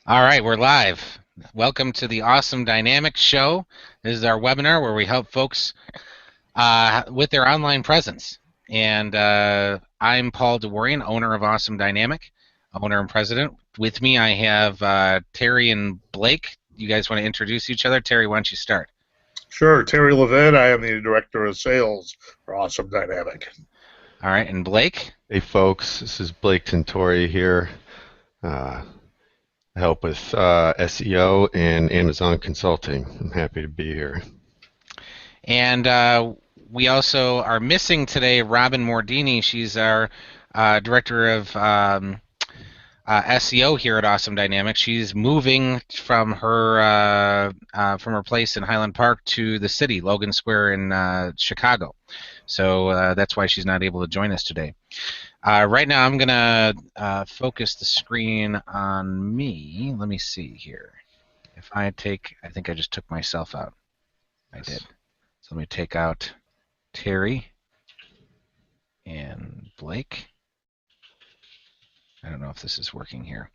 All right, we're live. Welcome to the Awesome Dynamics Show. This is our webinar where we help folks with their online presence. And I'm Paul DeWarian, owner of Awesome Dynamic, owner and president. With me, I have Terry and Blake. You guys want to introduce each other? Terry, why don't you start? Sure, Terry Levin. I am the Director of Sales for Awesome Dynamic. All right, and Blake? Hey folks, this is Blake Tintori here. I help with SEO and Amazon consulting. I'm happy to be here. And we also are missing today Robin Mordini. She's our Director of SEO here at Awesome Dynamics. She's moving from her place in Highland Park to the city, Logan Square in Chicago. So that's why she's not able to join us today. Right now, I'm gonna focus the screen on me. Let me see here. If I think I just took myself out. I did. So let me take out Terry and Blake. I don't know if this is working here.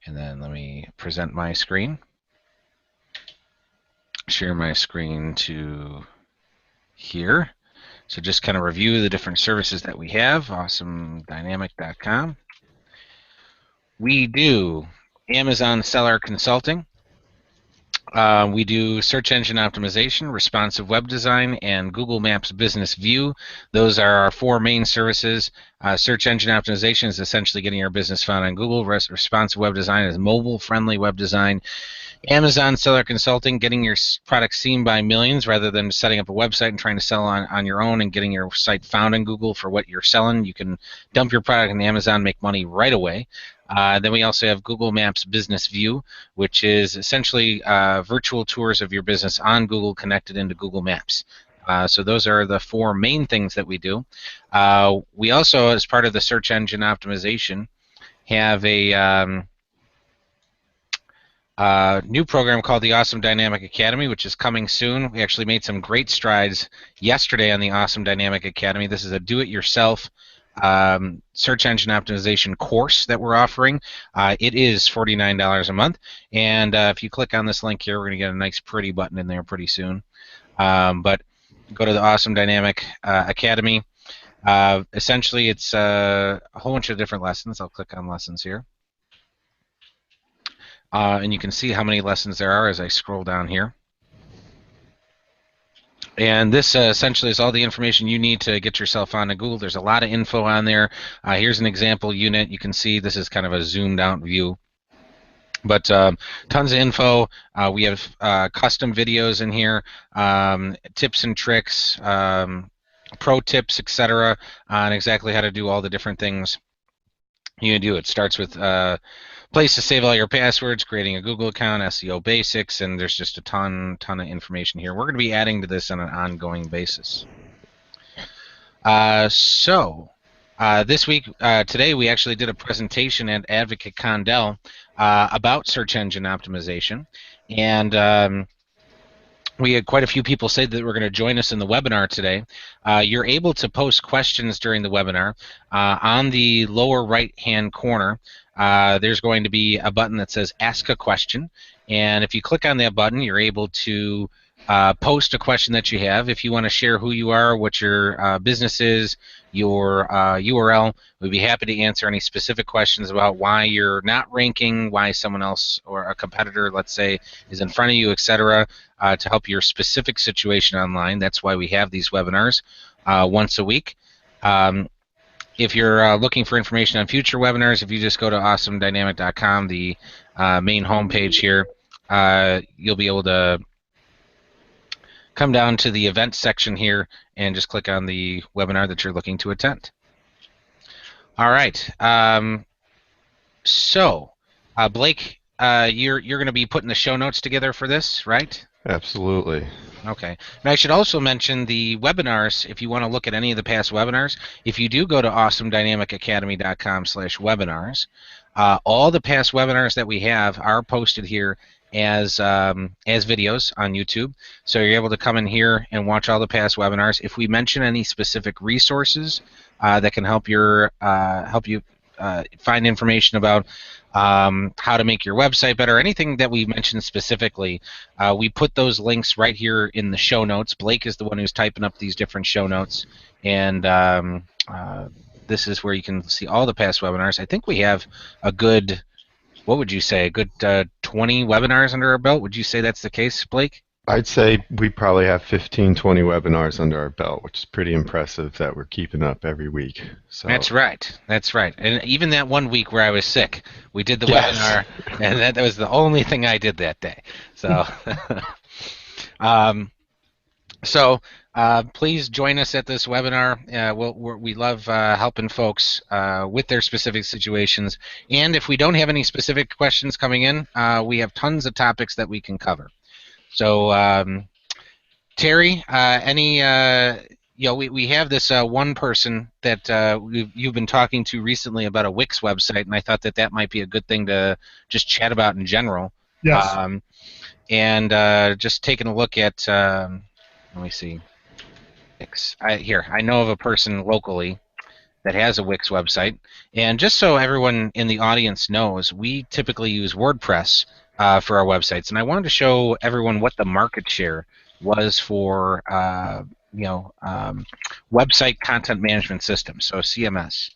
And then let me present my screen. Share my screen to here. So just kind of review the different services that we have, awesomedynamic.com. We do Amazon Seller Consulting. We do search engine optimization, responsive web design, and Google Maps Business View. Those are our four main services. Search engine optimization is essentially getting your business found on Google. Responsive web design is mobile-friendly web design. Amazon Seller Consulting, getting your product seen by millions rather than setting up a website and trying to sell on your own and getting your site found in Google for what you're selling. You can dump your product in Amazon, make money right away. Then we also have Google Maps Business View, which is essentially virtual tours of your business on Google connected into Google Maps. So those are the four main things that we do. We also, as part of the search engine optimization, have a new program called the Awesome Dynamic Academy, which is coming soon. We actually made some great strides yesterday on the Awesome Dynamic Academy. This is a do-it-yourself search engine optimization course that we're offering. It is $49 a month, and if you click on this link here, we're going to get a nice pretty button in there pretty soon. But go to the Awesome Dynamic Academy. Essentially, it's a whole bunch of different lessons. I'll click on lessons here. And you can see how many lessons there are as I scroll down here. And this essentially is all the information you need to get yourself onto Google. There's a lot of info on there. Here's an example unit. You can see this is kind of a zoomed out view. But tons of info. We have custom videos in here, tips and tricks, pro tips, etc., on exactly how to do all the different things you can do. It starts with place to save all your passwords, creating a Google account, SEO basics, and there's just a ton of information here. We're going to be adding to this on an ongoing basis. This week, today, we actually did a presentation at Advocate Condell about search engine optimization, and we had quite a few people say that we're going to join us in the webinar today. You're able to post questions during the webinar. On the lower right-hand corner, there's going to be a button that says Ask a Question, and if you click on that button, you're able to post a question that you have. If you want to share who you are, what your business is, your URL, we'd be happy to answer any specific questions about why you're not ranking, why someone else or a competitor, let's say, is in front of you, etc., to help your specific situation online. That's why we have these webinars once a week. If you're looking for information on future webinars, if you just go to awesomedynamic.com, the main homepage here, you'll be able to come down to the events section here and just click on the webinar that you're looking to attend. All right. Blake, you're going to be putting the show notes together for this, right? Absolutely. Okay. And I should also mention the webinars. If you want to look at any of the past webinars, if you do go to awesomedynamicacademy.com/webinars, all the past webinars that we have are posted here as videos on YouTube. So you're able to come in here and watch all the past webinars. If we mention any specific resources that can help you find information about how to make your website better, anything that we mentioned specifically, we put those links right here in the show notes. Blake is the one who's typing up these different show notes, and this is where you can see all the past webinars. I think we have a good, what would you say, a good 20 webinars under our belt. Would you say that's the case, Blake? I'd say we probably have 15, 20 webinars under our belt, which is pretty impressive that we're keeping up every week. So That's right. That's right. And even that one week where I was sick, we did the yes. webinar, and that was the only thing I did that day. So, please join us at this webinar. We love helping folks with their specific situations. And if we don't have any specific questions coming in, we have tons of topics that we can cover. So, Terry, we have this one person that you've been talking to recently about a Wicks website, and I thought that might be a good thing to just chat about in general. Yes. And just taking a look at, let me see, Wicks. I know of a person locally that has a Wix website, and just so everyone in the audience knows, we typically use WordPress for our websites, and I wanted to show everyone what the market share was for website content management system, so CMS.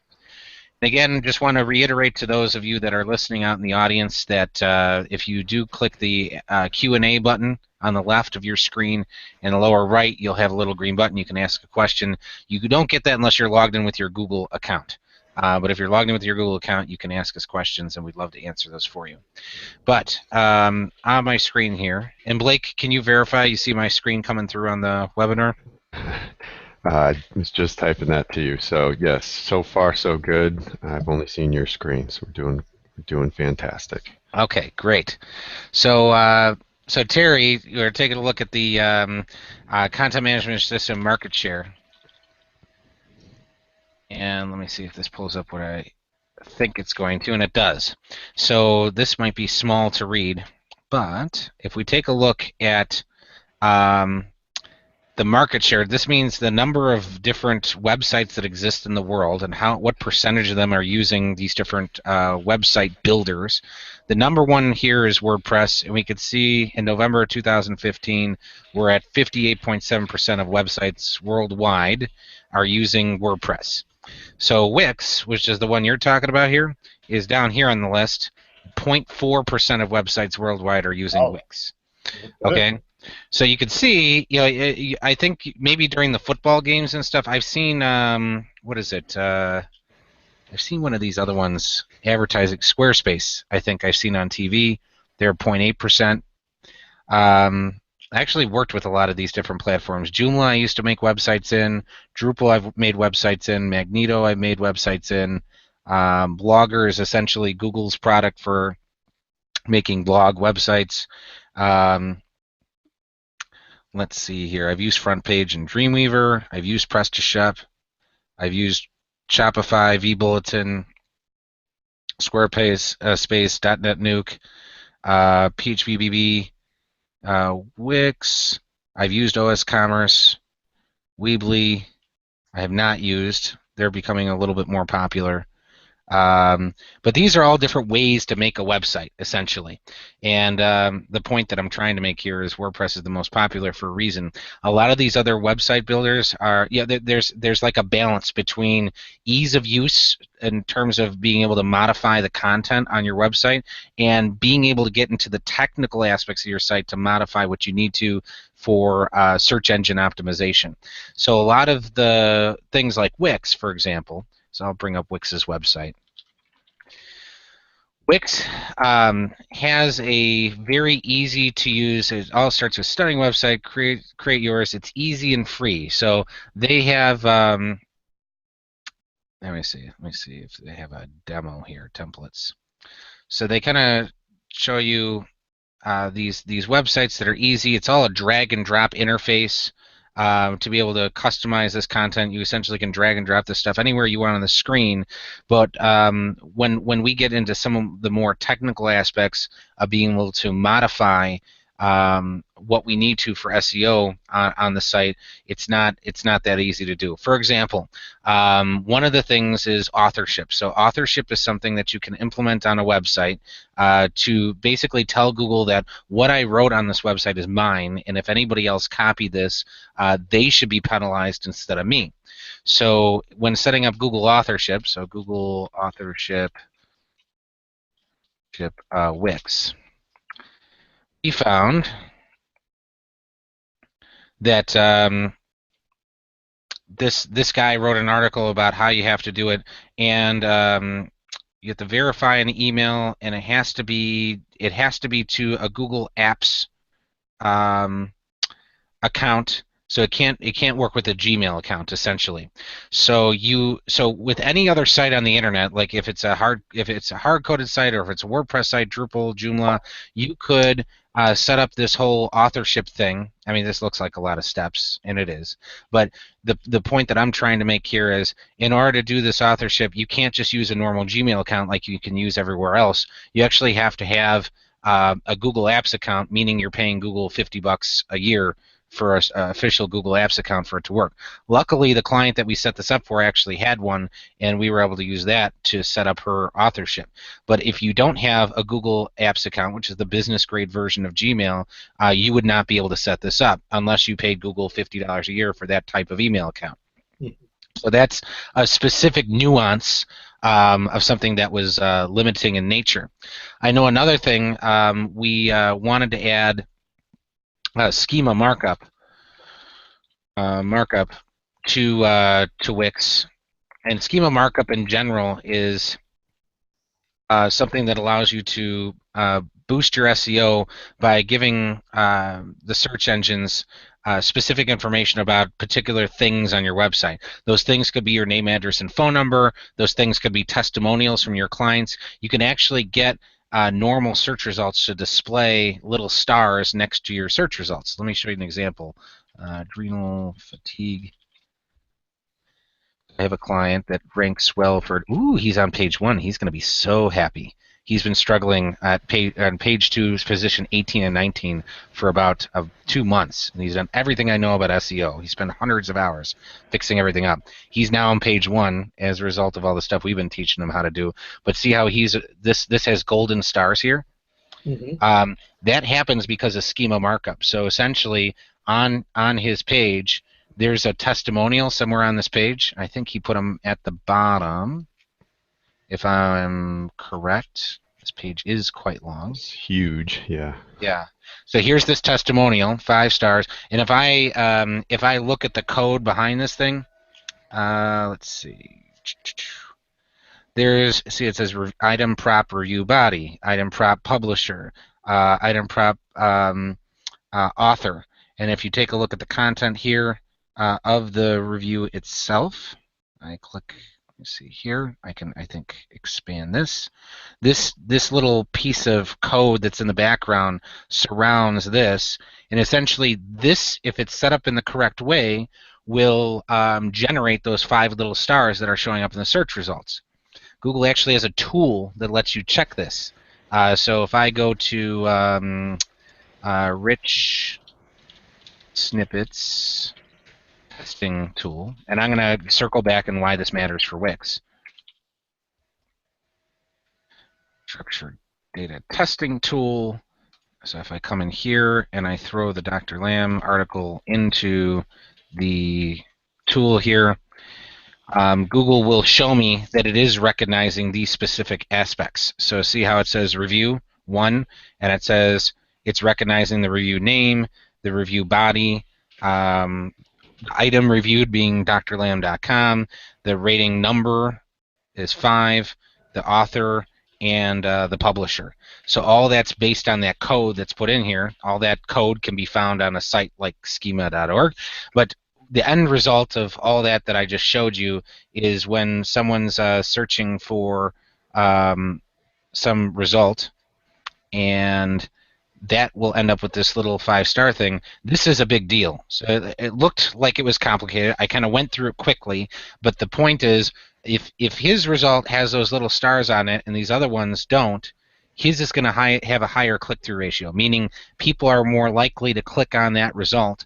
And again, just want to reiterate to those of you that are listening out in the audience that if you do click the Q&A button on the left of your screen, in the lower right, you'll have a little green button. You can ask a question. You don't get that unless you're logged in with your Google account. But if you're logged in with your Google account, you can ask us questions, and we'd love to answer those for you. But on my screen here, and Blake, can you verify you see my screen coming through on the webinar? I was just typing that to you. So yes, so far so good. I've only seen your screen, so we're doing fantastic. Okay, great. So Terry, you're taking a look at the content management system market share, and let me see if this pulls up what I think it's going to, and it does. So this might be small to read, but if we take a look at the market share, this means the number of different websites that exist in the world and what percentage of them are using these different website builders. The number one here is WordPress, and we could see in November 2015 we're at 58.7% of websites worldwide are using WordPress. So Wix, which is the one you're talking about here, is down here on the list. 0.4% of websites worldwide are using Wix. Okay. So you can see, I think maybe during the football games and stuff, I've seen, what is it? I've seen one of these other ones advertising Squarespace. I think I've seen on TV. They're 0.8%. I actually worked with a lot of these different platforms. Joomla I used to make websites in. Drupal I've made websites in. Magneto I've made websites in. Blogger is essentially Google's product for making blog websites. Let's see here. I've used FrontPage and Dreamweaver. I've used PrestaShop. I've used Shopify, vBulletin, Squarespace, Space, .NET Nuke, PHP Wix. I've used OS Commerce, Weebly. I have not used. They're becoming a little bit more popular. But these are all different ways to make a website, essentially. And the point that I'm trying to make here is WordPress is the most popular for a reason. A lot of these other website builders are, there's like a balance between ease of use in terms of being able to modify the content on your website and being able to get into the technical aspects of your site to modify what you need to for search engine optimization. So a lot of the things like Wix, for example, so I'll bring up Wix's website. Wix has a very easy to use. It all starts with stunning website. Create yours. It's easy and free. So they have. Let me see if they have a demo here. Templates. So they kind of show you these websites that are easy. It's all a drag and drop interface. To be able to customize this content, you essentially can drag and drop this stuff anywhere you want on the screen. But when we get into some of the more technical aspects of being able to modify what we need to for SEO on the site, it's not that easy to do. For example, one of the things is authorship. So authorship is something that you can implement on a website to basically tell Google that what I wrote on this website is mine, and if anybody else copied this, they should be penalized instead of me. So when setting up Google authorship, so Google authorship Wicks, we found that this guy wrote an article about how you have to do it, and you have to verify an email, and it has to be to a Google Apps account. So it can't work with a Gmail account essentially. So with any other site on the internet, like if it's a hard coded site, or if it's a WordPress site, Drupal, Joomla, you could set up this whole authorship thing. I mean, this looks like a lot of steps, and it is. But the point that I'm trying to make here is, in order to do this authorship, you can't just use a normal Gmail account like you can use everywhere else. You actually have to have a Google Apps account, meaning you're paying Google $50 a year for an official Google Apps account for it to work. Luckily, the client that we set this up for actually had one, and we were able to use that to set up her authorship. But if you don't have a Google Apps account, which is the business grade version of Gmail, you would not be able to set this up unless you paid Google $50 a year for that type of email account. So that's a specific nuance of something that was limiting in nature. I know another thing, we wanted to add schema markup to Wix, and schema markup in general is something that allows you to boost your SEO by giving the search engines specific information about particular things on your website. Those things could be your name, address, and phone number. Those things could be testimonials from your clients. You can actually get normal search results to display little stars next to your search results. Let me show you an example. Adrenal fatigue. I have a client that ranks well for, he's on page 1. He's going to be so happy. He's been struggling on page 2, position 18 and 19 for about 2 months. And he's done everything I know about SEO. He spent hundreds of hours fixing everything up. He's now on page 1 as a result of all the stuff we've been teaching him how to do. But see how this has golden stars here? Mm-hmm. That happens because of schema markup. So essentially, on his page, there's a testimonial somewhere on this page. I think he put them at the bottom, if I'm correct. This page is quite long. It's huge, yeah. Yeah. So here's this testimonial, 5 stars. And if I look at the code behind this thing, let's see. It says item prop review body, item prop publisher, item prop author. And if you take a look at the content here of the review itself, I click. Let me see here. I think expand this. This little piece of code that's in the background surrounds this, and essentially this, if it's set up in the correct way, will generate those 5 little stars that are showing up in the search results. Google actually has a tool that lets you check this. So if I go to rich snippets testing tool, and I'm going to circle back and why this matters for Wix. Structured data testing tool. So if I come in here and I throw the Dr. Lamb article into the tool here, Google will show me that it is recognizing these specific aspects. So see how it says review 1, and it says it's recognizing the review name, the review body, item reviewed being drlamb.com, the rating number is 5, the author, and the publisher. So all that's based on that code that's put in here. All that code can be found on a site like schema.org, but the end result of all that I just showed you is when someone's searching for some result, and that will end up with this little 5-star thing. This is a big deal. So it looked like it was complicated. I kind of went through it quickly, but the point is, if his result has those little stars on it and these other ones don't, his is going to have a higher click-through ratio, meaning people are more likely to click on that result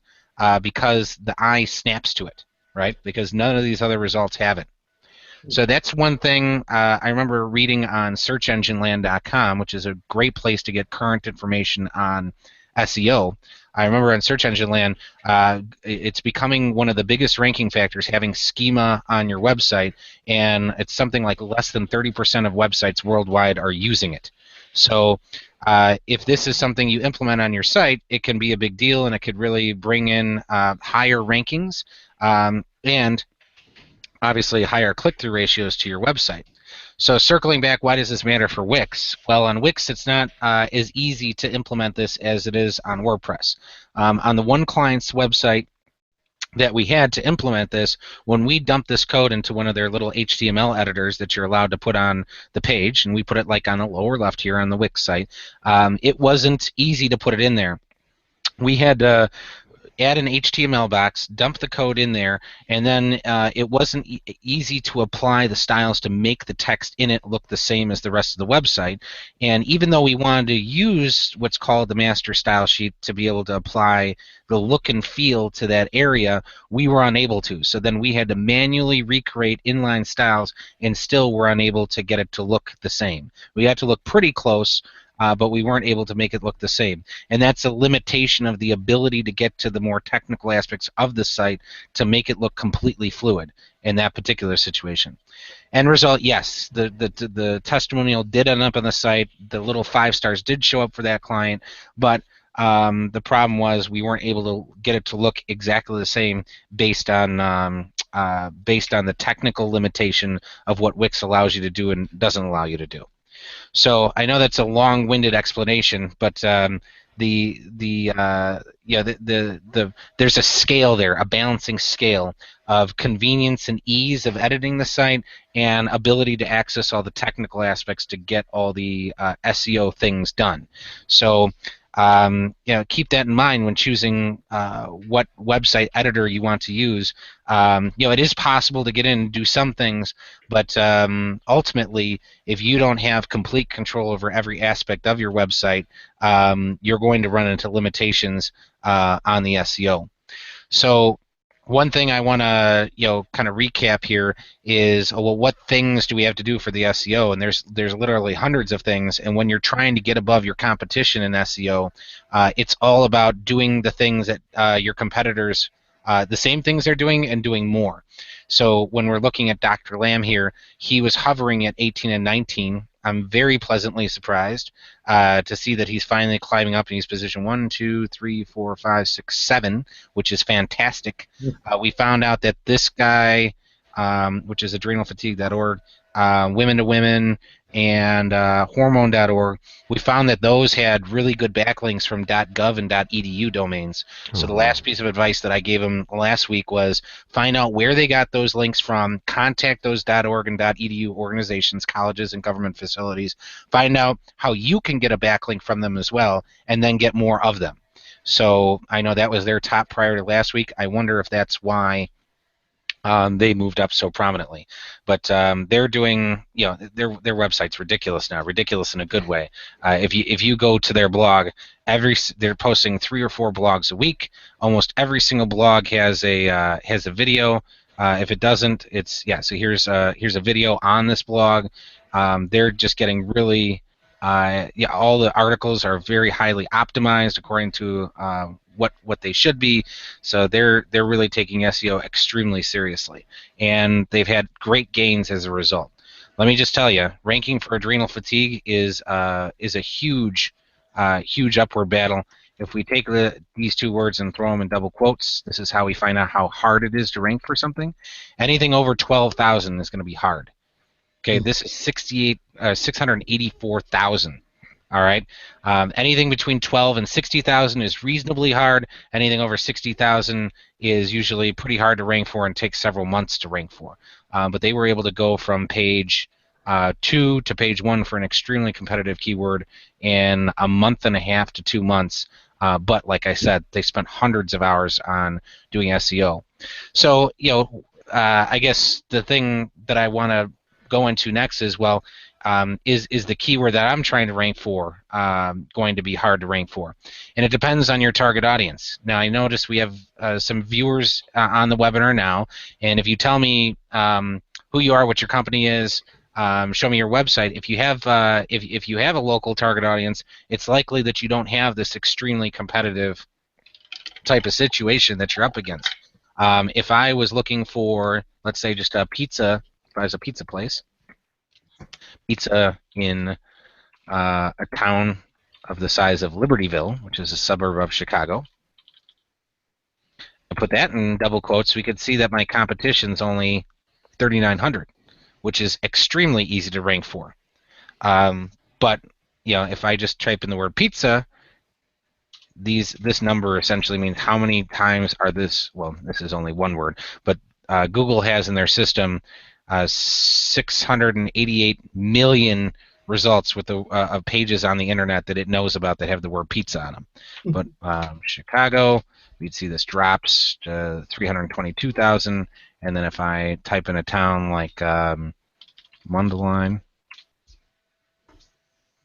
because the eye snaps to it, right? Because none of these other results have it. So that's one thing I remember reading on searchengineland.com, which is a great place to get current information on SEO. I remember on Search Engine Land, it's becoming one of the biggest ranking factors, having schema on your website, and it's something like less than 30% of websites worldwide are using it. So if this is something you implement on your site, it can be a big deal, and it could really bring in higher rankings and obviously higher click-through ratios to your website. So circling back, why does this matter for Wix? Well, on Wix, it's not as easy to implement this as it is on WordPress. On the one client's website that we had to implement this, when we dumped this code into one of their little HTML editors that you're allowed to put on the page, and we put it like on the lower left here on the Wix site, it wasn't easy to put it in there. We had to add an HTML box, dump the code in there, and then it wasn't easy to apply the styles to make the text in it look the same as the rest of the website. And even though we wanted to use what's called the master style sheet to be able to apply the look and feel to that area, we were unable to. So then we had to manually recreate inline styles, and still were unable to get it to look the same. We had to look pretty close, but we weren't able to make it look the same. And that's a limitation of the ability to get to the more technical aspects of the site to make it look completely fluid in that particular situation. End result, yes, the testimonial did end up on the site. The little 5 stars did show up for that client, but the problem was we weren't able to get it to look exactly the same based on the technical limitation of what Wix allows you to do and doesn't allow you to do. So I know that's a long-winded explanation, but there's a scale there, a balancing scale of convenience and ease of editing the site and ability to access all the technical aspects to get all the SEO things done. So keep that in mind when choosing what website editor you want to use. It is possible to get in and do some things, but ultimately, if you don't have complete control over every aspect of your website, you're going to run into limitations on the SEO. So one thing I want to kind of recap here is, well, what things do we have to do for the SEO? And there's literally hundreds of things. And when you're trying to get above your competition in SEO, it's all about doing the things that your competitors, the same things they're doing and doing more. So when we're looking at Dr. Lamb here, he was hovering at 18 and 19. I'm very pleasantly surprised to see that he's finally climbing up, and he's position 1, 2, 3, 4, 5, 6, 7, which is fantastic. We found out that this guy, which is adrenalfatigue.org, Women to Women, and hormone.org, we found that those had really good backlinks from .gov and .edu domains. So the last piece of advice that I gave him last week was find out where they got those links from, contact those .org and .edu organizations, colleges, and government facilities, find out how you can get a backlink from them as well, and then get more of them. So I know that was their top priority last week. I wonder if that's why they moved up so prominently, but they're doing, their website's ridiculous now, ridiculous in a good way. If you go to their blog, they're posting 3 or 4 blogs a week. Almost every single blog has a video. If it doesn't, it's So here's a video on this blog. They're just getting really, all the articles are very highly optimized according to what they should be. So they're really taking SEO extremely seriously, and they've had great gains as a result. Let me just tell you, ranking for adrenal fatigue is a huge upward battle. If we take these 2 words and throw them in double quotes, this is how we find out how hard it is to rank for something. Anything over 12,000 is going to be hard. Okay, this is 684,000. All right. Anything between 12 and 60,000 is reasonably hard. Anything over 60,000 is usually pretty hard to rank for and takes several months to rank for. But they were able to go from page 2 to page 1 for an extremely competitive keyword in a month and a half to 2 months. But like I said, they spent hundreds of hours on doing SEO. So, I guess the thing that I want to go into next is, well, is the keyword that I'm trying to rank for going to be hard to rank for? And it depends on your target audience. Now, I notice we have some viewers on the webinar now, and if you tell me who you are, what your company is, show me your website. If you have if you have a local target audience, it's likely that you don't have this extremely competitive type of situation that you're up against. If I was looking for, let's say, just a pizza, if I was a pizza place, pizza in a town of the size of Libertyville, which is a suburb of Chicago, I put that in double quotes, we could see that my competition's only 3,900, which is extremely easy to rank for. But if I just type in the word pizza, this number essentially means how many times are this. Well, this is only one word, but Google has in their system 688 million results with of pages on the internet that it knows about that have the word pizza on them. But Chicago, we'd see this drops to 322,000, and then if I type in a town like Mundelein,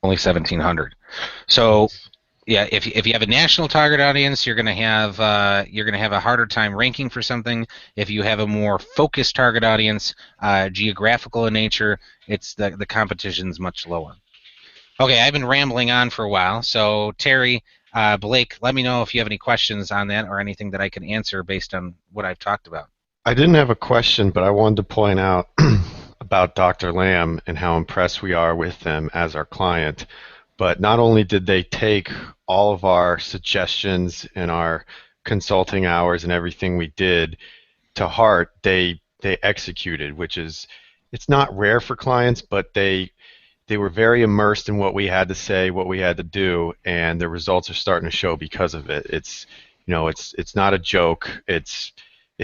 only 1,700. So yeah, if you have a national target audience, you're going to have a harder time ranking for something. If you have a more focused target audience, geographical in nature, it's the competition's much lower. Okay, I've been rambling on for a while. So Terry, Blake, let me know if you have any questions on that or anything that I can answer based on what I've talked about. I didn't have a question, but I wanted to point out about Dr. Lamb and how impressed we are with them as our client. But not only did they take all of our suggestions and our consulting hours and everything we did to heart, they executed, which is, it's not rare for clients, but they were very immersed in what we had to say, what we had to do, and the results are starting to show because of it. It's not a joke. It's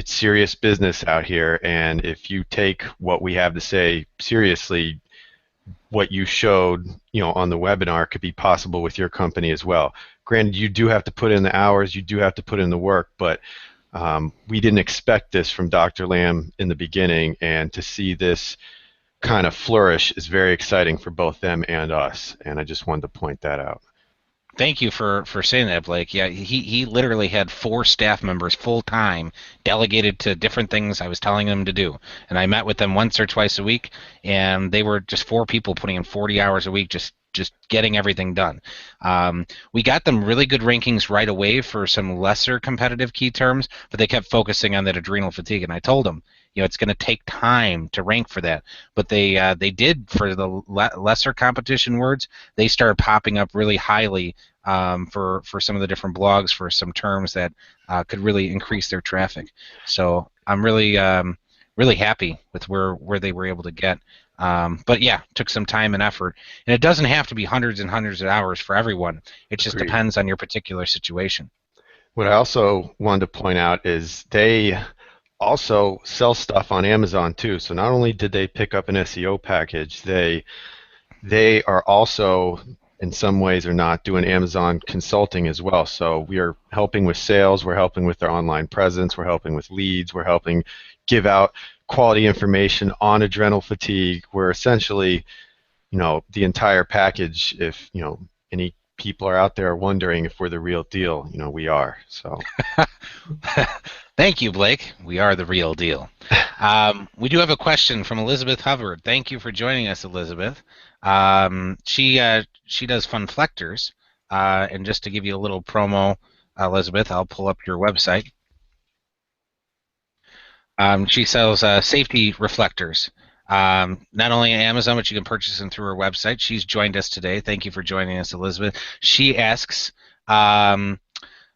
serious business out here, and if you take what we have to say seriously, what you showed, on the webinar could be possible with your company as well. Granted, you do have to put in the hours, you do have to put in the work, but we didn't expect this from Dr. Lamb in the beginning, and to see this kind of flourish is very exciting for both them and us, and I just wanted to point that out. Thank you for saying that, Blake. Yeah, he literally had 4 staff members full time delegated to different things I was telling them to do. And I met with them once or twice a week, and they were just 4 people putting in 40 hours a week just getting everything done. We got them really good rankings right away for some lesser competitive key terms, but they kept focusing on that adrenal fatigue. And I told them, it's going to take time to rank for that. But they did for the lesser competition words. They started popping up really highly for some of the different blogs for some terms that could really increase their traffic. So I'm really happy with where they were able to get. But yeah, took some time and effort, and it doesn't have to be hundreds and hundreds of hours for everyone. It just Agreed. depends on your particular situation. What I also wanted to point out is they also sell stuff on Amazon too. So not only did they pick up an SEO package, they are also, in some ways or not, doing Amazon consulting as well. So we are helping with sales, we're helping with their online presence, we're helping with leads, we're helping give out quality information on adrenal fatigue. We're essentially, the entire package. If any people are out there wondering if we're the real deal, we are. So Thank you, Blake. We are the real deal. We do have a question from Elizabeth Hubbard. Thank you for joining us, Elizabeth. She does Funflectors, and just to give you a little promo, Elizabeth, I'll pull up your website. She sells safety reflectors, not only on Amazon, but you can purchase them through her website. She's joined us today. Thank you for joining us, Elizabeth. She asks, I'm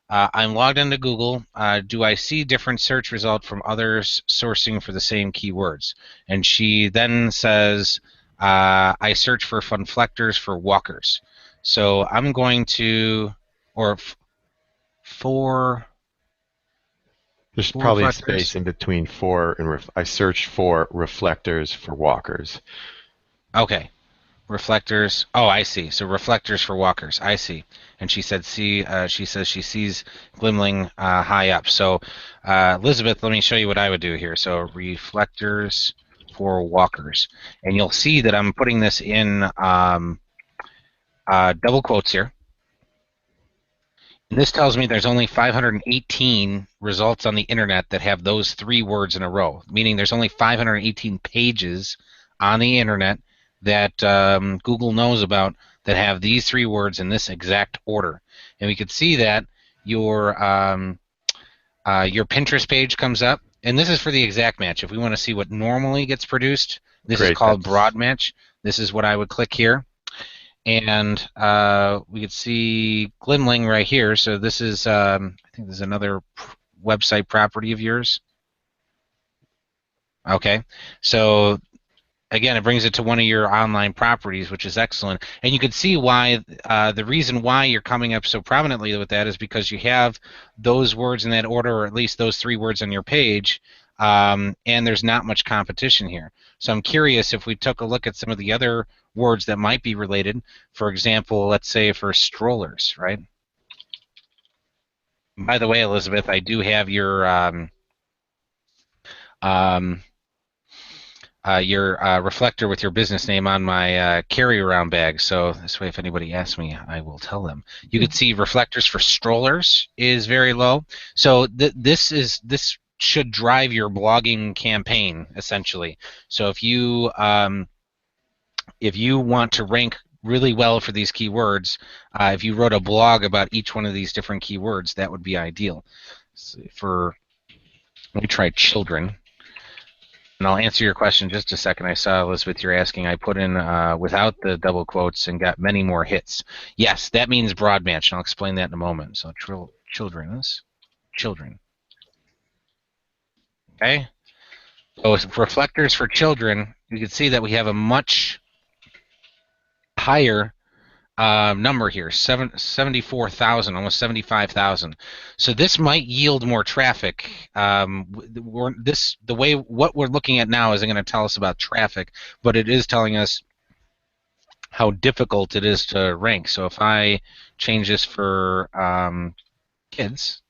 logged into Google. Do I see different search results from others sourcing for the same keywords? And she then says, I search for Funflectors for walkers. So I'm going to, or for... There's probably a space in between for and I searched for reflectors for walkers. Okay. Reflectors. Oh, I see. So reflectors for walkers. I see. And she said, she says she sees Glimling high up. So Elizabeth, let me show you what I would do here. So reflectors for walkers. And you'll see that I'm putting this in double quotes here. And this tells me there's only 518 results on the internet that have those 3 words in a row, meaning there's only 518 pages on the internet that Google knows about that have these 3 words in this exact order. And we could see that your Pinterest page comes up, and this is for the exact match. If we want to see what normally gets produced, this is called broad match. This is what I would click here. And we could see Glimling right here. So this is, I think this is another website property of yours. Okay, so again, it brings it to one of your online properties, which is excellent. And you can see why the reason why you're coming up so prominently with that is because you have those words in that order, or at least those 3 words on your page, and there's not much competition here. So I'm curious if we took a look at some of the other words that might be related. For example, let's say for strollers, right? By the way, Elizabeth, I do have your reflector with your business name on my carry-around bag. So this way, if anybody asks me, I will tell them. You can see reflectors for strollers is very low. So this should drive your blogging campaign essentially. So if you want to rank really well for these keywords, if you wrote a blog about each one of these different keywords, that would be ideal. So let me try children. And I'll answer your question in just a second. I saw, Elizabeth, you're asking. I put in without the double quotes and got many more hits. Yes, that means broad match, and I'll explain that in a moment. So children. Okay. So reflectors for children, you can see that we have a much higher number here, 74,000, almost 75,000. So this might yield more traffic. What we're looking at now isn't going to tell us about traffic, but it is telling us how difficult it is to rank. So if I change this for kids,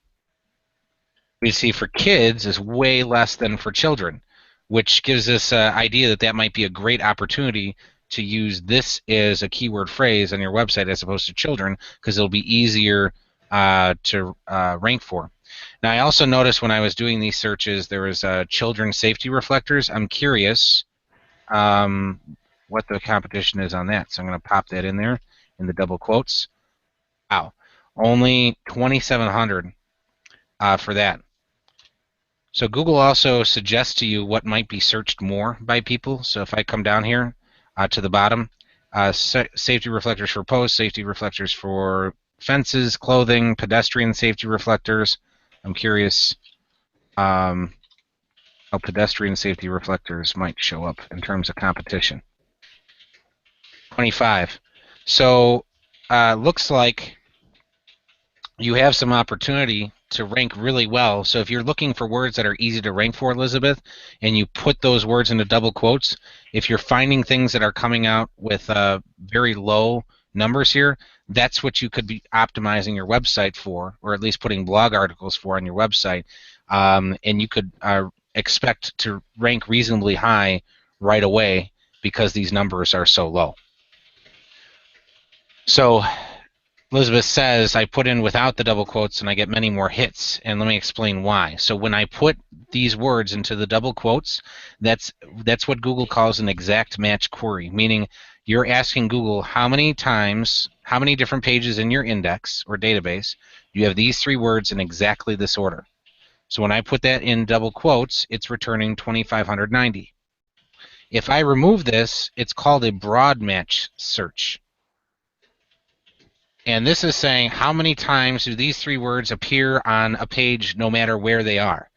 we see for kids is way less than for children, which gives us an idea that that might be a great opportunity to use this as a keyword phrase on your website as opposed to children, because it'll be easier to rank for. Now, I also noticed when I was doing these searches, there was children's safety reflectors. I'm curious what the competition is on that, so I'm going to pop that in there in the double quotes. Wow, only 2,700 for that. So Google also suggests to you what might be searched more by people. So if I come down here to the bottom, safety reflectors for posts, safety reflectors for fences, clothing, pedestrian safety reflectors. I'm curious how pedestrian safety reflectors might show up in terms of competition. 25. So looks like you have some opportunity to rank really well. So if you're looking for words that are easy to rank for, Elizabeth, and you put those words into double quotes, if you're finding things that are coming out with very low numbers here, that's what you could be optimizing your website for, or at least putting blog articles for on your website, and you could expect to rank reasonably high right away because these numbers are so low. So Elizabeth says, I put in without the double quotes and I get many more hits, and let me explain why. So when I put these words into the double quotes, that's what Google calls an exact match query, meaning you're asking Google how many different pages in your index or database you have these 3 words in exactly this order. So when I put that in double quotes, it's returning 2,590. If I remove this, it's called a broad match search. And this is saying how many times do these 3 words appear on a page no matter where they are.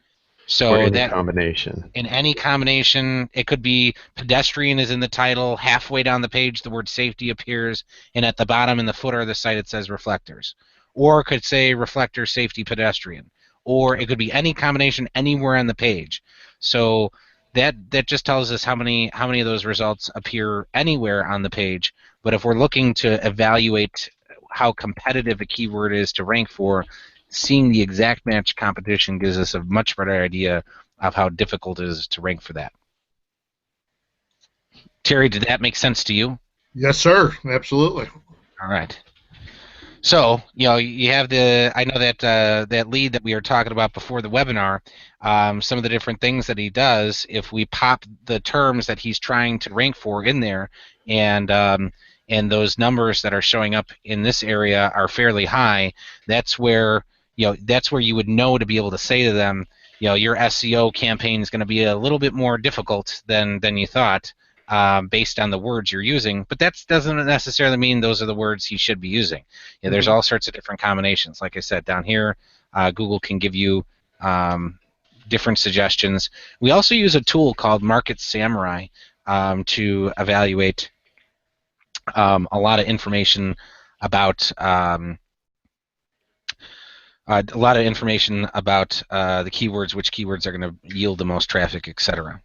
So or any combination. In any combination, it could be pedestrian is in the title, halfway down the page the word safety appears, and at the bottom in the footer of the site it says reflectors. Or it could say reflector safety pedestrian. Or it could be any combination anywhere on the page. So that just tells us how many of those results appear anywhere on the page. But if we're looking to evaluate how competitive a keyword is to rank for, seeing the exact match competition gives us a much better idea of how difficult it is to rank for that. Terry, did that make sense to you? Yes, sir. Absolutely. All right. So, you have I know that that lead that we were talking about before the webinar, some of the different things that he does, if we pop the terms that he's trying to rank for in there, and those numbers that are showing up in this area are fairly high, that's where, that's where you would know to be able to say to them, your SEO campaign is going to be a little bit more difficult than you thought. Based on the words you're using, but that doesn't necessarily mean those are the words he should be using. There's all sorts of different combinations. Like I said, down here, Google can give you different suggestions. We also use a tool called Market Samurai to evaluate a lot of information about the keywords, which keywords are going to yield the most traffic, etc.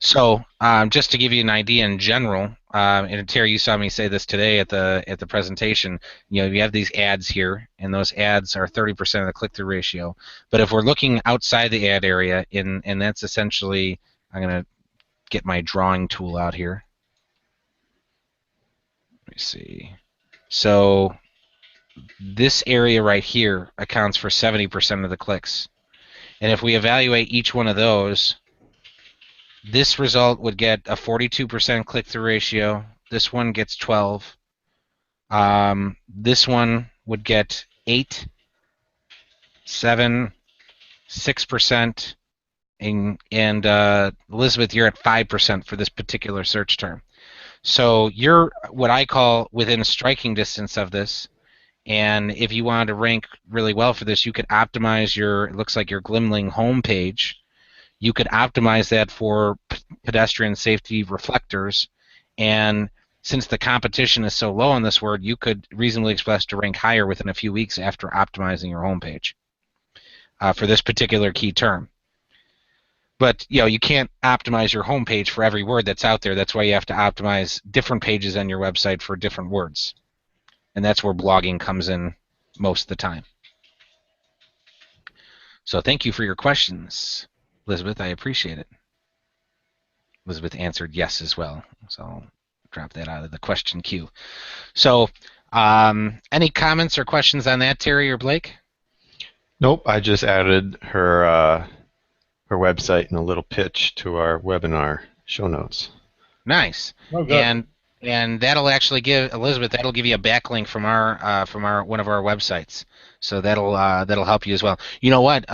So, just to give you an idea in general, and Terry, you saw me say this today at the presentation. You have these ads here, and those ads are 30% of the click-through ratio. But if we're looking outside the ad area, and that's essentially, I'm going to get my drawing tool out here. Let me see. So this area right here accounts for 70% of the clicks, and if we evaluate each one of those, this result would get a 42% click-through ratio. This one gets 12. This one would get 8, 7, 6%, and Elizabeth, you're at 5% for this particular search term. So you're what I call within striking distance of this. And if you wanted to rank really well for this, you could optimize it looks like your Glimling homepage. You could optimize that for pedestrian safety reflectors, and since the competition is so low on this word, you could reasonably expect to rank higher within a few weeks after optimizing your homepage for this particular key term. But you can't optimize your homepage for every word that's out there. That's why you have to optimize different pages on your website for different words, and that's where blogging comes in most of the time. So thank you for your questions, Elizabeth. I appreciate it. Elizabeth answered yes as well, so I'll drop that out of the question queue. So any comments or questions on that, Terry or Blake? Nope, I just added her website and a little pitch to our webinar show notes. Nice. Oh, good. And that'll actually give Elizabeth, that'll give you a backlink from our one of our websites. So that'll help you as well. You know what,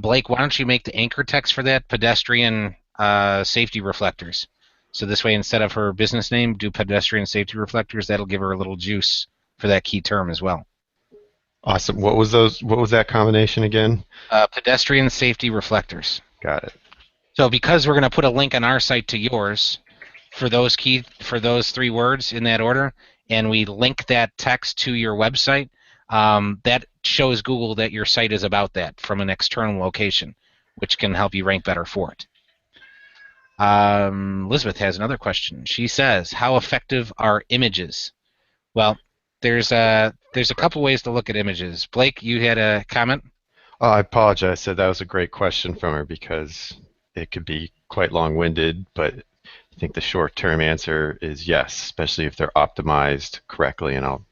Blake, why don't you make the anchor text for that pedestrian safety reflectors? So this way, instead of her business name, do pedestrian safety reflectors. That'll give her a little juice for that key term as well. Awesome. What was that combination again? Pedestrian safety reflectors. Got it. So because we're going to put a link on our site to yours for those 3 words in that order, and we link that text to your website, that shows Google that your site is about that from an external location, which can help you rank better for it. Elizabeth has another question. She says, how effective are images? Well, there's a couple ways to look at images. Blake, you had a comment? Oh, I apologize. So that was a great question from her because it could be quite long-winded, but I think the short-term answer is yes, especially if they're optimized correctly, and I'll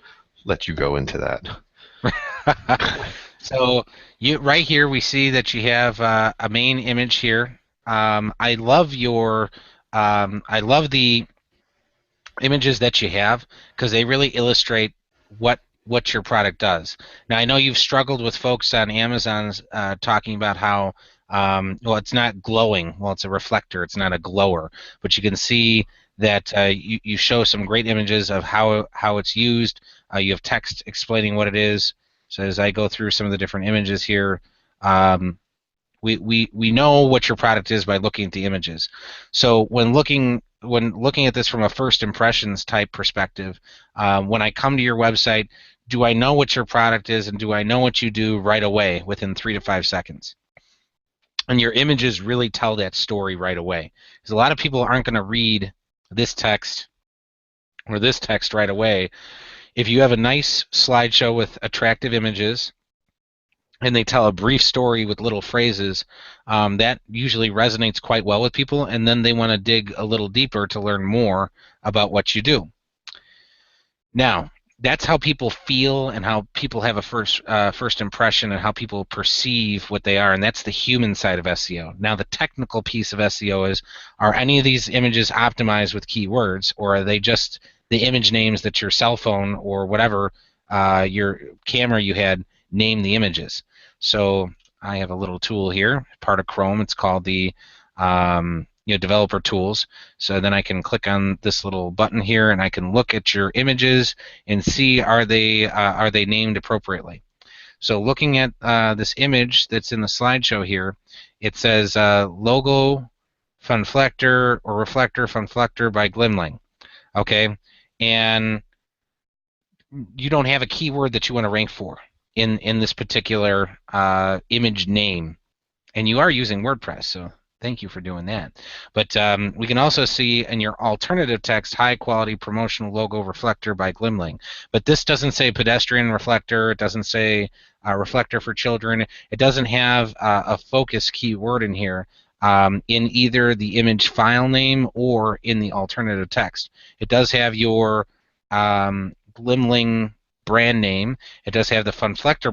let you go into that. So right here we see that you have a main image here. I love the images that you have because they really illustrate what your product does. Now I know you've struggled with folks on Amazon talking about how well, it's not glowing. Well, it's a reflector. It's not a glower. But you can see that you show some great images of how it's used. You have text explaining what it is. So as I go through some of the different images here, we know what your product is by looking at the images. So when looking at this from a first impressions type perspective, when I come to your website, do I know what your product is and do I know what you do right away within 3 to 5 seconds? And your images really tell that story right away. Because a lot of people aren't going to read this text or this text right away. If you have a nice slideshow with attractive images and they tell a brief story with little phrases, that usually resonates quite well with people, and then they want to dig a little deeper to learn more about what you do. Now, that's how people feel and how people have a first impression and how people perceive what they are, and that's the human side of SEO. Now, the technical piece of SEO is, are any of these images optimized with keywords, or are they just the image names that your cell phone or whatever your camera you had named the images? So I have a little tool here, part of Chrome. It's called the developer tools. So then I can click on this little button here, and I can look at your images and see are they named appropriately. So looking at this image that's in the slideshow here, it says logo funflector or reflector funflector by Glimling. Okay, and you don't have a keyword that you want to rank for in this particular image name, and you are using WordPress, so thank you for doing that. But we can also see in your alternative text, high quality promotional logo reflector by Glimling. But this doesn't say pedestrian reflector. It doesn't say reflector for children. It doesn't have a focus keyword in here in either the image file name or in the alternative text. It does have your Glimling brand name. It does have the Funflector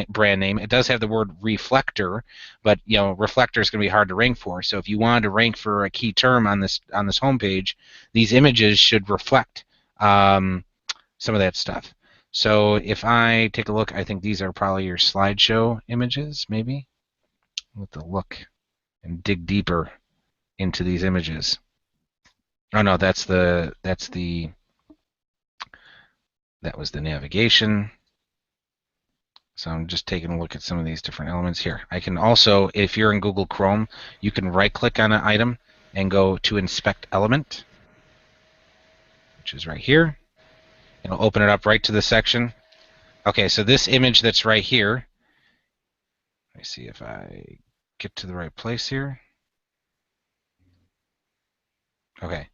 brand name. It does have the word reflector, but reflector is going to be hard to rank for. So if you wanted to rank for a key term on this homepage, these images should reflect some of that stuff. So if I take a look, I think these are probably your slideshow images, maybe. We'll have to look and dig deeper into these images. Oh no, that was the navigation. So I'm just taking a look at some of these different elements here. I can also, if you're in Google Chrome, you can right-click on an item and go to Inspect Element, which is right here. It'll open it up right to the section. Okay, so this image that's right here, let me see if I get to the right place here. Okay,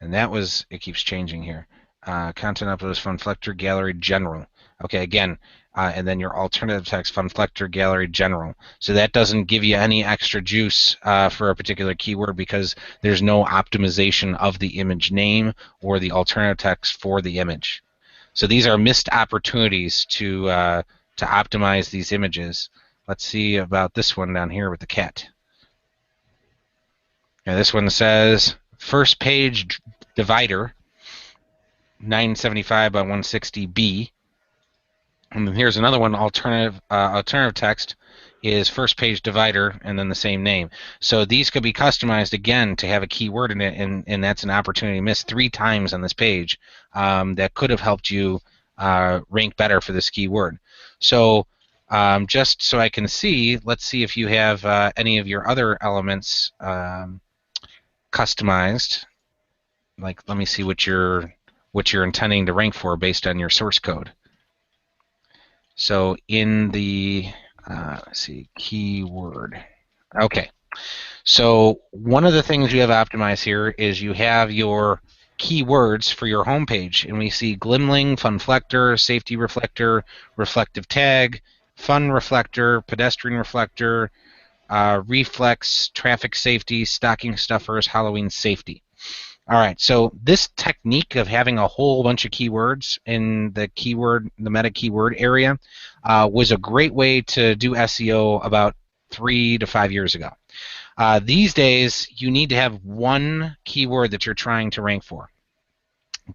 and that was, it keeps changing here. Content uploads Funflector Gallery General. Okay, again, and then your alternative text Funflector Gallery General. So that doesn't give you any extra juice for a particular keyword because there's no optimization of the image name or the alternative text for the image. So these are missed opportunities to optimize these images. Let's see about this one down here with the cat. Now this one says first page divider 975 by 160B. And then here's another one, alternative text is first page divider and then the same name. So these could be customized again to have a keyword in it, and that's an opportunity missed 3 times on this page that could have helped you rank better for this keyword. So just so I can see, let's see if you have any of your other elements customized. Like, let me see what you're intending to rank for based on your source code. So in the, let's see, keyword. Okay. So one of the things you have optimized here is you have your keywords for your homepage, and we see Glimling, Funflector, Safety Reflector, Reflective Tag, Fun Reflector, Pedestrian Reflector, Reflex, Traffic Safety, Stocking Stuffers, Halloween Safety. All right, so this technique of having a whole bunch of keywords in the meta keyword area was a great way to do SEO about 3 to 5 years ago. These days, you need to have one keyword that you're trying to rank for.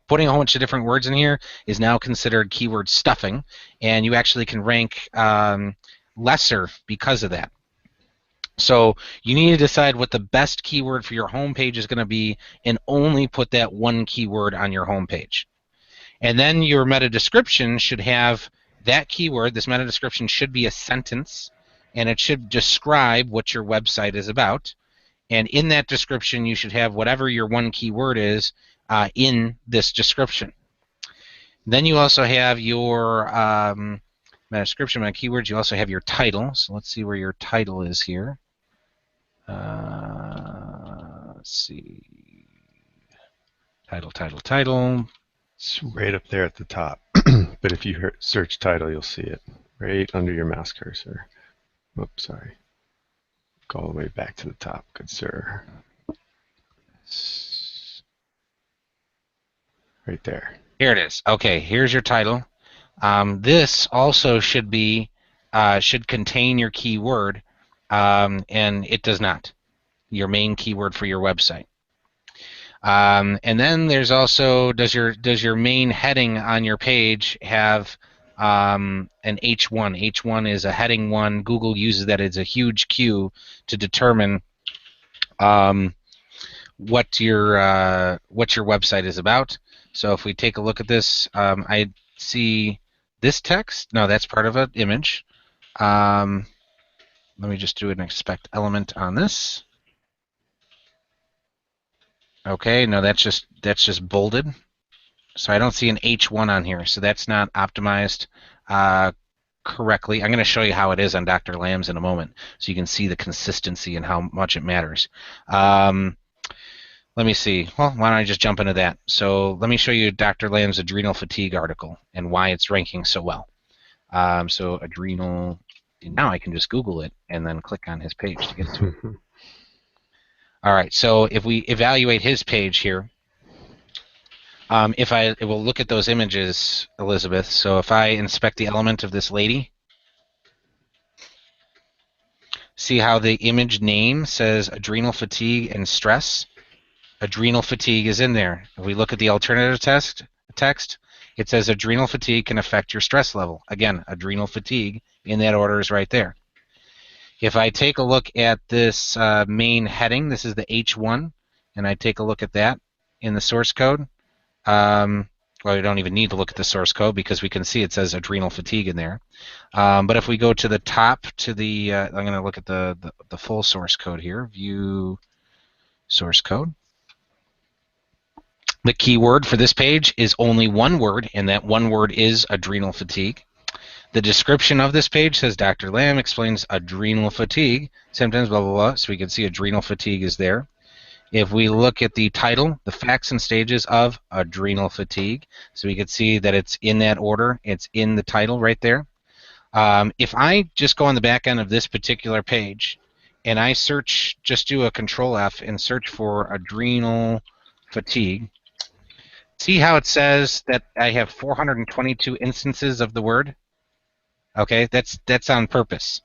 Putting a whole bunch of different words in here is now considered keyword stuffing, and you actually can rank lesser because of that. So you need to decide what the best keyword for your homepage is going to be and only put that one keyword on your homepage. And then your meta description should have that keyword. This meta description should be a sentence, and it should describe what your website is about. And in that description, you should have whatever your one keyword is in this description. Then you also have your meta description, meta keywords. You also have your title. So let's see where your title is here. Let's see. Title. It's right up there at the top. But if you search title, you'll see it. Right under your mouse cursor. Oops, sorry. Go all the way back to the top, good sir. Right there. Here it is. Okay, here's your title. This also should contain your keyword, and it does not. Your main keyword for your website. And then there's also, does your main heading on your page have an H1? H1 is a heading one. Google uses that as a huge cue to determine what your website is about. So if we take a look at this, I see this text. No, that's part of an image. Let me just do an expect element on this. Okay, no, that's just bolded. So I don't see an H1 on here, so that's not optimized correctly. I'm going to show you how it is on Dr. Lamb's in a moment, so you can see the consistency and how much it matters. Let me see. Well, why don't I just jump into that? So let me show you Dr. Lamb's adrenal fatigue article and why it's ranking so well. So adrenal, now I can just Google it and then click on his page to get to it. All right, so if we evaluate his page here, it will look at those images, Elizabeth. So if I inspect the element of this lady, see how the image name says adrenal fatigue and stress? Adrenal fatigue is in there. If we look at the alternative text, it says adrenal fatigue can affect your stress level. Again, adrenal fatigue in that order is right there. If I take a look at this main heading, this is the H1, and I take a look at that in the source code. Well, we don't even need to look at the source code because we can see it says adrenal fatigue in there. But if we go to the top to the, I'm going to look at the full source code here, view source code. The keyword for this page is only one word, and that one word is adrenal fatigue. The description of this page says Dr. Lamb explains adrenal fatigue symptoms, blah, blah, blah. So we can see adrenal fatigue is there. If we look at the title, the facts and stages of adrenal fatigue, so we can see that it's in that order. It's in the title right there. If I just go on the back end of this particular page and I search, just do a Control F and search for adrenal fatigue, see how it says that I have 422 instances of the word? Okay, that's on purpose.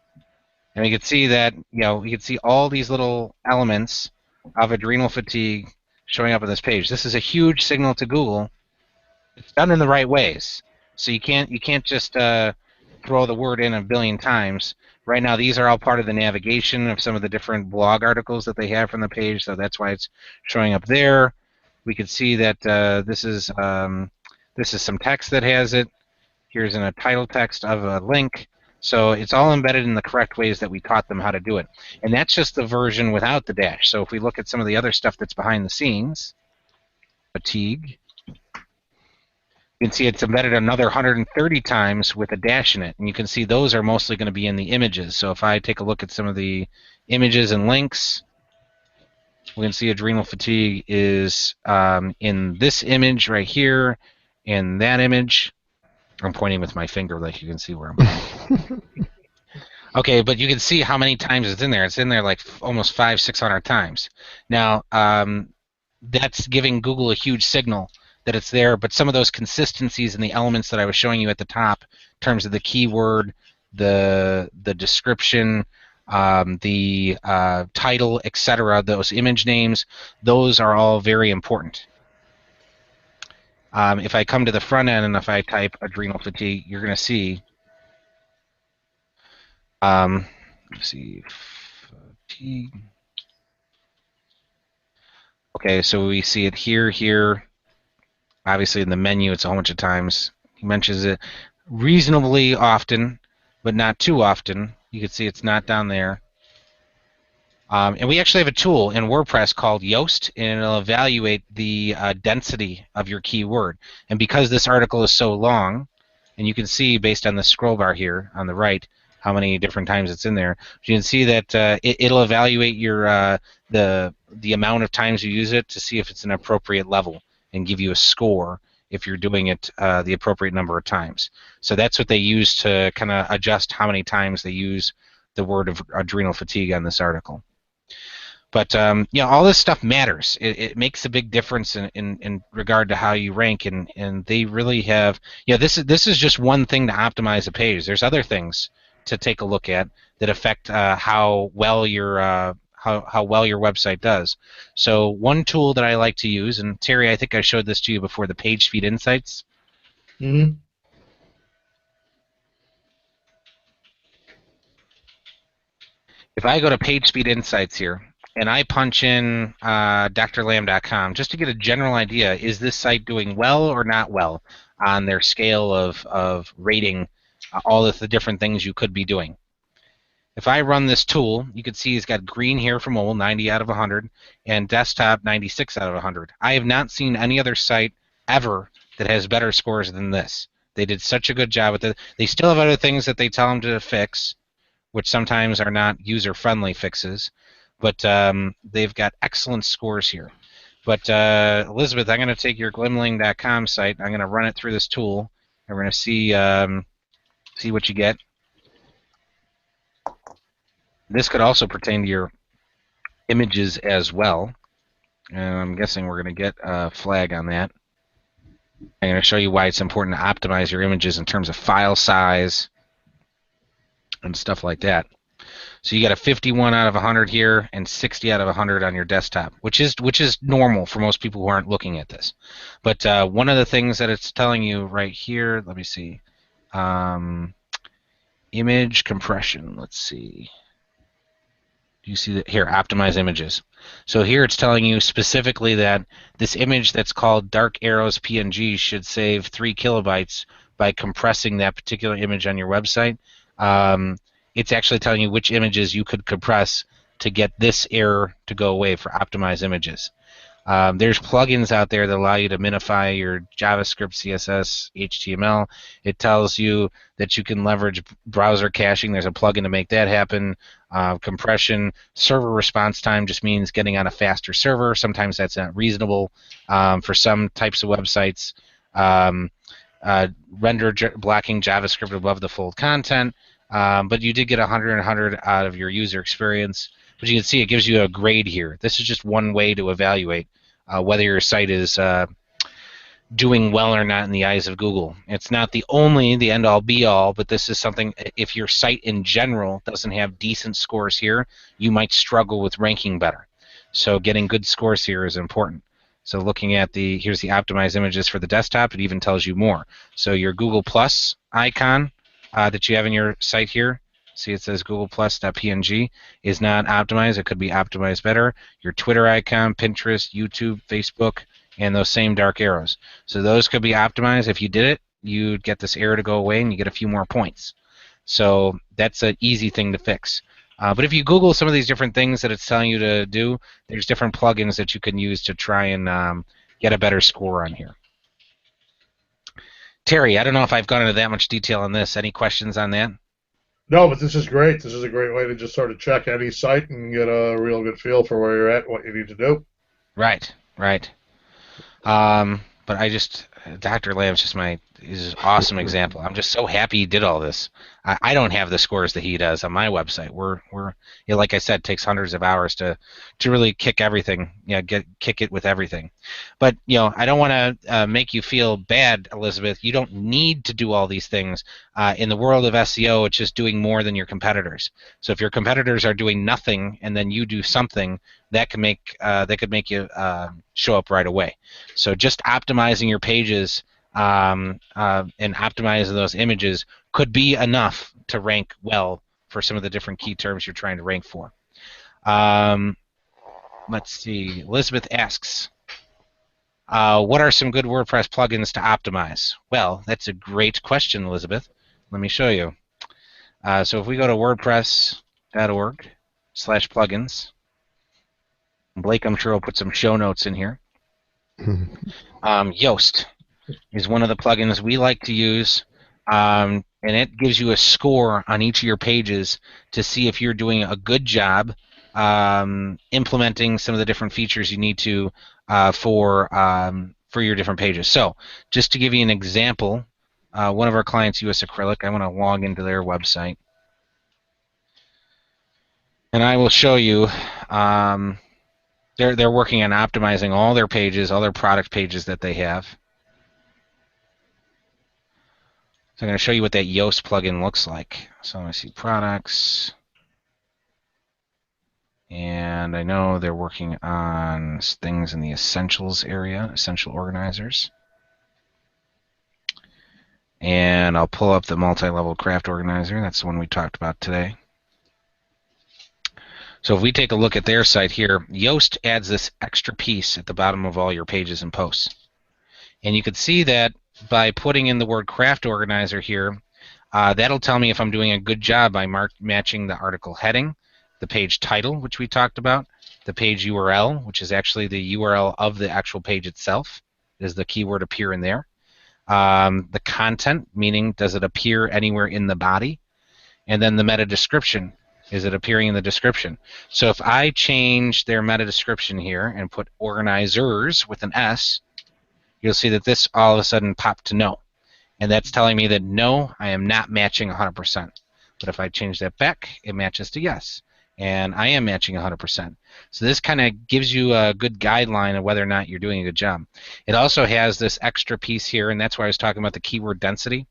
And we can see that, we can see all these little elements of adrenal fatigue showing up on this page. This is a huge signal to Google. It's done in the right ways. So you can't just throw the word in a billion times. Right now, these are all part of the navigation of some of the different blog articles that they have from the page, so that's why it's showing up there. We can see that this is some text that has it. Here's in a title text of a link. So it's all embedded in the correct ways that we taught them how to do it. And that's just the version without the dash. So if we look at some of the other stuff that's behind the scenes, fatigue, you can see it's embedded another 130 times with a dash in it. And you can see those are mostly going to be in the images. So if I take a look at some of the images and links, we can see adrenal fatigue is in this image right here, in that image. I'm pointing with my finger, like you can see where I'm pointing. Okay, but you can see how many times it's in there. It's in there like almost 500-600 times. Now, that's giving Google a huge signal that it's there, but some of those consistencies in the elements that I was showing you at the top, in terms of the keyword, the description, the title, etc., those image names, those are all very important. If I come to the front end and if I type adrenal fatigue, you're going to see, let's see, fatigue. Okay, so we see it here. Obviously in the menu, it's a whole bunch of times. He mentions it reasonably often, but not too often. You can see it's not down there. And we actually have a tool in WordPress called Yoast, and it'll evaluate the density of your keyword. And because this article is so long, and you can see based on the scroll bar here on the right how many different times it's in there, you can see that it'll evaluate your the amount of times you use it to see if it's an appropriate level and give you a score if you're doing it the appropriate number of times. So that's what they use to kind of adjust how many times they use the word of adrenal fatigue on this article. But all this stuff matters. It makes a big difference in regard to how you rank, and they really have. This is just one thing to optimize a page. There's other things to take a look at that affect how well your how well your website does. So one tool that I like to use, and Terry, I think I showed this to you before, the PageSpeed Insights. Mm-hmm. If I go to PageSpeed Insights here, and I punch in drlam.com just to get a general idea, is this site doing well or not well on their scale of rating all of the different things you could be doing. If I run this tool, you can see it's got green here for mobile, 90 out of 100, and desktop, 96 out of 100. I have not seen any other site ever that has better scores than this. They did such a good job with it. They still have other things that they tell them to fix, which sometimes are not user-friendly fixes, but they've got excellent scores here. But Elizabeth, I'm going to take your glimling.com site. I'm going to run it through this tool, and we're going to see what you get. This could also pertain to your images as well, and I'm guessing we're going to get a flag on that. I'm going to show you why it's important to optimize your images in terms of file size and stuff like that. So you got a 51 out of 100 here and 60 out of 100 on your desktop, which is normal for most people who aren't looking at this. But one of the things that it's telling you right here, let me see, image compression. Let's see. Do you see that here? Optimize images. So here it's telling you specifically that this image that's called dark arrows PNG should save 3 kilobytes by compressing that particular image on your website. It's actually telling you which images you could compress to get this error to go away for optimized images. There's plugins out there that allow you to minify your JavaScript, CSS, HTML. It tells you that you can leverage browser caching. There's a plugin to make that happen. Compression, server response time just means getting on a faster server. Sometimes that's not reasonable for some types of websites. Render blocking JavaScript above the full content. But you did get 100 and 100 out of your user experience. But you can see it gives you a grade here. This is just one way to evaluate whether your site is doing well or not in the eyes of Google. It's not the end-all, be-all, but this is something, if your site in general doesn't have decent scores here, you might struggle with ranking better. So getting good scores here is important. So looking at here's the optimized images for the desktop, it even tells you more. So your Google Plus icon that you have in your site here, see it says googleplus.png, is not optimized. It could be optimized better. Your Twitter icon, Pinterest, YouTube, Facebook, and those same dark arrows. So those could be optimized. If you did it, you'd get this error to go away and you get a few more points. So that's an easy thing to fix. But if you Google some of these different things that it's telling you to do, there's different plugins that you can use to try and get a better score on here. Terry, I don't know if I've gone into that much detail on this. Any questions on that? No, but this is great. This is a great way to just sort of check any site and get a real good feel for where you're at and what you need to do. Right, right. But Dr. Lamb's just he's an awesome example. I'm just so happy he did all this. I don't have the scores that he does on my website. Like I said, it takes hundreds of hours to really kick everything, kick it with everything. But I don't want to make you feel bad, Elizabeth. You don't need to do all these things. In the world of SEO, it's just doing more than your competitors. So if your competitors are doing nothing and then you do something, that could make you show up right away. So just optimizing your pages and optimizing those images could be enough to rank well for some of the different key terms you're trying to rank for. Let's see. Elizabeth asks, what are some good WordPress plugins to optimize? Well, that's a great question, Elizabeth. Let me show you. So if we go to wordpress.org/plugins, Blake, I'm sure, will put some show notes in here. Yoast is one of the plugins we like to use, and it gives you a score on each of your pages to see if you're doing a good job implementing some of the different features you need to for for your different pages. So just to give you an example, one of our clients, US Acrylic, I want to log into their website. And I will show you, they're working on optimizing all their pages, all their product pages that they have. So I'm going to show you what that Yoast plugin looks like. So I see products. And I know they're working on things in the essentials area, essential organizers. And I'll pull up the multi-level craft organizer. That's the one we talked about today. So if we take a look at their site here, Yoast adds this extra piece at the bottom of all your pages and posts. And you can see that by putting in the word craft organizer here, that'll tell me if I'm doing a good job by matching the article heading, the page title, which we talked about, the page URL, which is actually the URL of the actual page itself. Does the keyword appear in there? The content, meaning does it appear anywhere in the body? And then the meta description, is it appearing in the description? So if I change their meta description here and put organizers with an S, you'll see that this all of a sudden popped to no. And that's telling me that no, I am not matching 100%. But if I change that back, it matches to yes. And I am matching 100%. So this kind of gives you a good guideline of whether or not you're doing a good job. It also has this extra piece here, and that's why I was talking about the keyword density.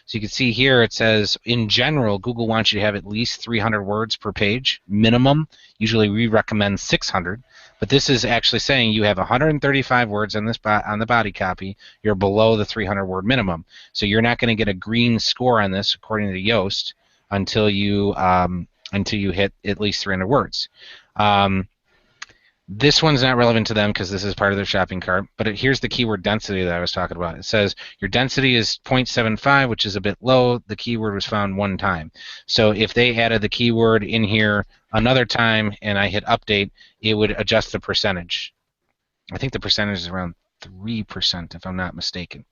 So you can see here it says, in general, Google wants you to have at least 300 words per page, minimum. Usually we recommend 600. But this is actually saying you have 135 words on the body copy. You're below the 300-word minimum. So you're not going to get a green score on this, according to Yoast, until you hit at least 300 words. This one's not relevant to them because this is part of their shopping cart, but here's the keyword density that I was talking about. It says your density is 0.75, which is a bit low. The keyword was found one time. So if they added the keyword in here another time and I hit update, it would adjust the percentage. I think the percentage is around 3%, if I'm not mistaken.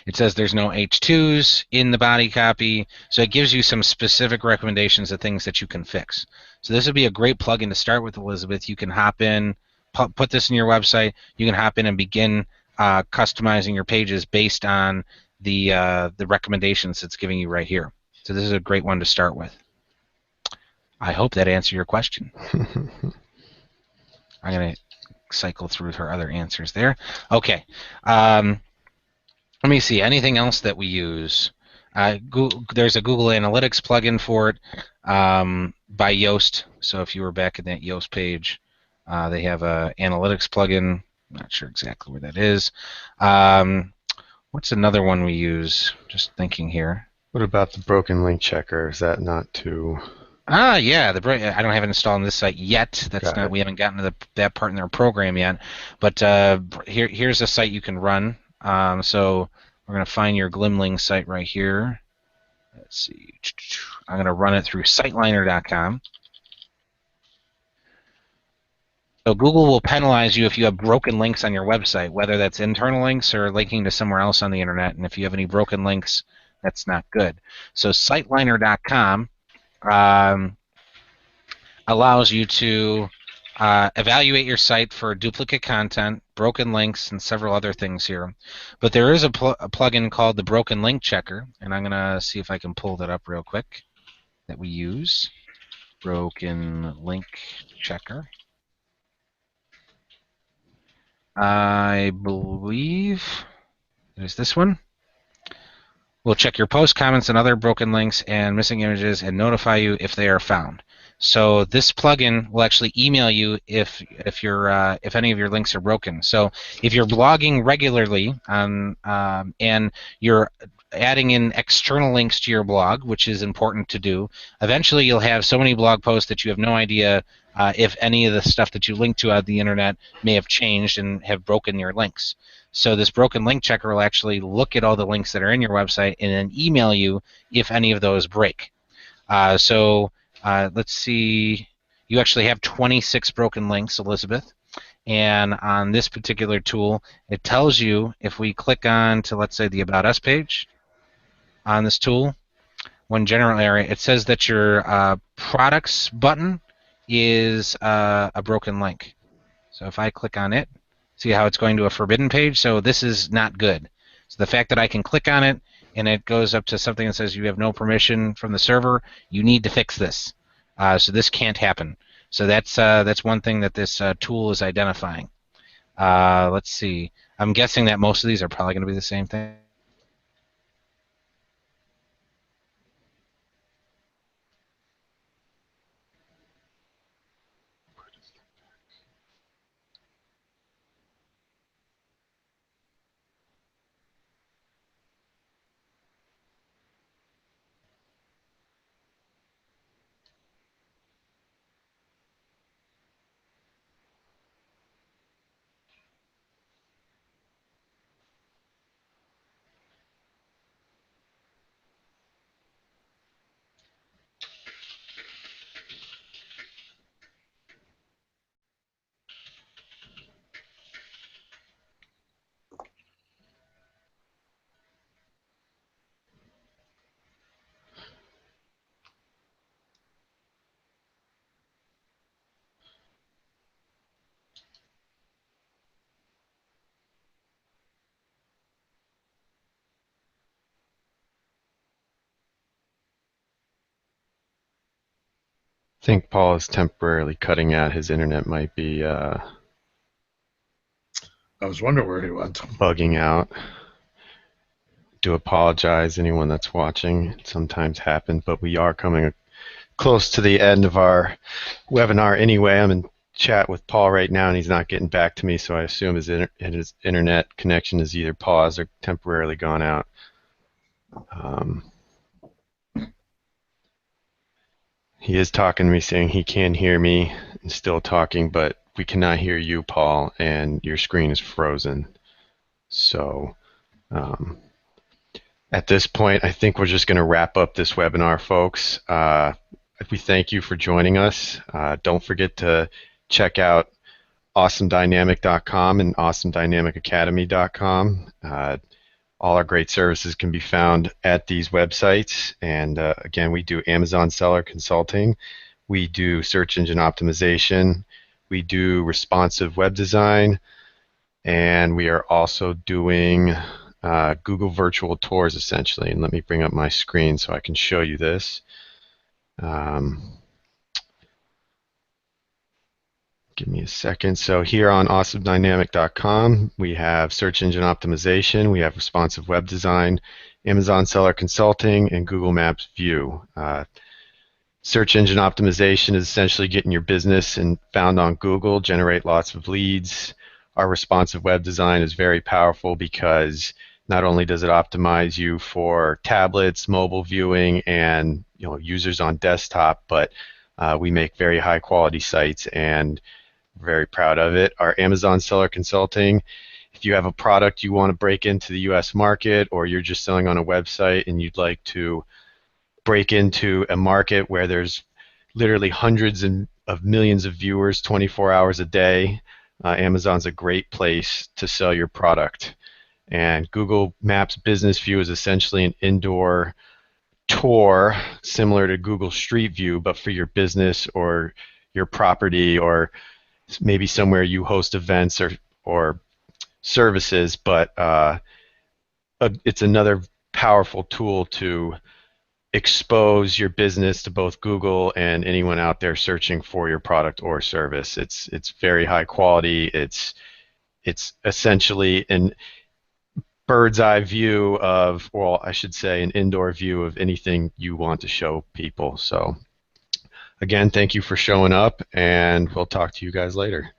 It says there's no H2s in the body copy, so it gives you some specific recommendations of things that you can fix. So this would be a great plugin to start with, Elizabeth. You can hop in, put this in your website. You can hop in and begin customizing your pages based on the recommendations it's giving you right here. So this is a great one to start with. I hope that answered your question. I'm going to cycle through her other answers there. Okay. Let me see. Anything else that we use? There's a Google Analytics plugin for it by Yoast. So if you were back in that Yoast page, they have a Analytics plugin. I'm not sure exactly where that is. What's another one we use? Just thinking here. What about the broken link checker? Is that not too... Yeah, I don't have it installed on this site yet. We haven't gotten to that part in their program yet. But here's a site you can run. So we're going to find your Glimling site right here. Let's see. I'm going to run it through siteliner.com. So Google will penalize you if you have broken links on your website, whether that's internal links or linking to somewhere else on the internet. And if you have any broken links, that's not good. So siteliner.com allows you to evaluate your site for duplicate content, broken links, and several other things here. But there is a plugin called the Broken Link Checker, and I'm going to see if I can pull that up real quick, that we use. Broken Link Checker. I believe it is this one. We'll check your post, comments, and other broken links and missing images and notify you if they are found. So this plugin will actually email you if any of your links are broken. So if you're blogging regularly and you're adding in external links to your blog, which is important to do, eventually you'll have so many blog posts that you have no idea if any of the stuff that you link to out of the internet may have changed and have broken your links. So this broken link checker will actually look at all the links that are in your website and then email you if any of those break. Let's see. You actually have 26 broken links, Elizabeth. And on this particular tool, it tells you if we click on to, let's say, the About Us page on this tool, one general area, it says that your products button is a broken link. So if I click on it, See how it's going to a forbidden page? So this is not good. So the fact that I can click on it and it goes up to something that says you have no permission from the server, you need to fix this. So this can't happen. So that's one thing that this tool is identifying. Let's see. I'm guessing that most of these are probably going to be the same thing. I think Paul is temporarily cutting out. His internet might be I was wondering where he went. bugging out. Do apologize anyone that's watching. It sometimes happens, but we are coming close to the end of our webinar anyway. I'm in chat with Paul right now, and he's not getting back to me, so I assume his internet connection is either paused or temporarily gone out. He is talking to me saying he can hear me and still talking, but we cannot hear you, Paul, and your screen is frozen. So at this point, I think we're just going to wrap up this webinar, folks. We thank you for joining us. Don't forget to check out awesomedynamic.com and awesomedynamicacademy.com. All our great services can be found at these websites. And again, we do Amazon seller consulting. We do search engine optimization. We do responsive web design. And we are also doing Google virtual tours, essentially. And let me bring up my screen so I can show you this. Give me a second. So here on awesomedynamic.com, we have search engine optimization, we have responsive web design, Amazon seller consulting, and Google Maps view. Search engine optimization is essentially getting your business and found on Google, generate lots of leads. Our responsive web design is very powerful because not only does it optimize you for tablets, mobile viewing, and users on desktop, but we make very high quality sites and very proud of it. Our Amazon seller consulting, if you have a product you want to break into the US market, or you're just selling on a website and you'd like to break into a market where there's literally hundreds of millions of viewers 24 hours a day, Amazon's a great place to sell your product. And Google Maps Business View is essentially an indoor tour similar to Google Street View, but for your business or your property, or maybe somewhere you host events or services. But it's another powerful tool to expose your business to both Google and anyone out there searching for your product or service. It's very high quality. It's essentially an bird's eye view of, well, I should say an indoor view of anything you want to show people. So again, thank you for showing up, and we'll talk to you guys later.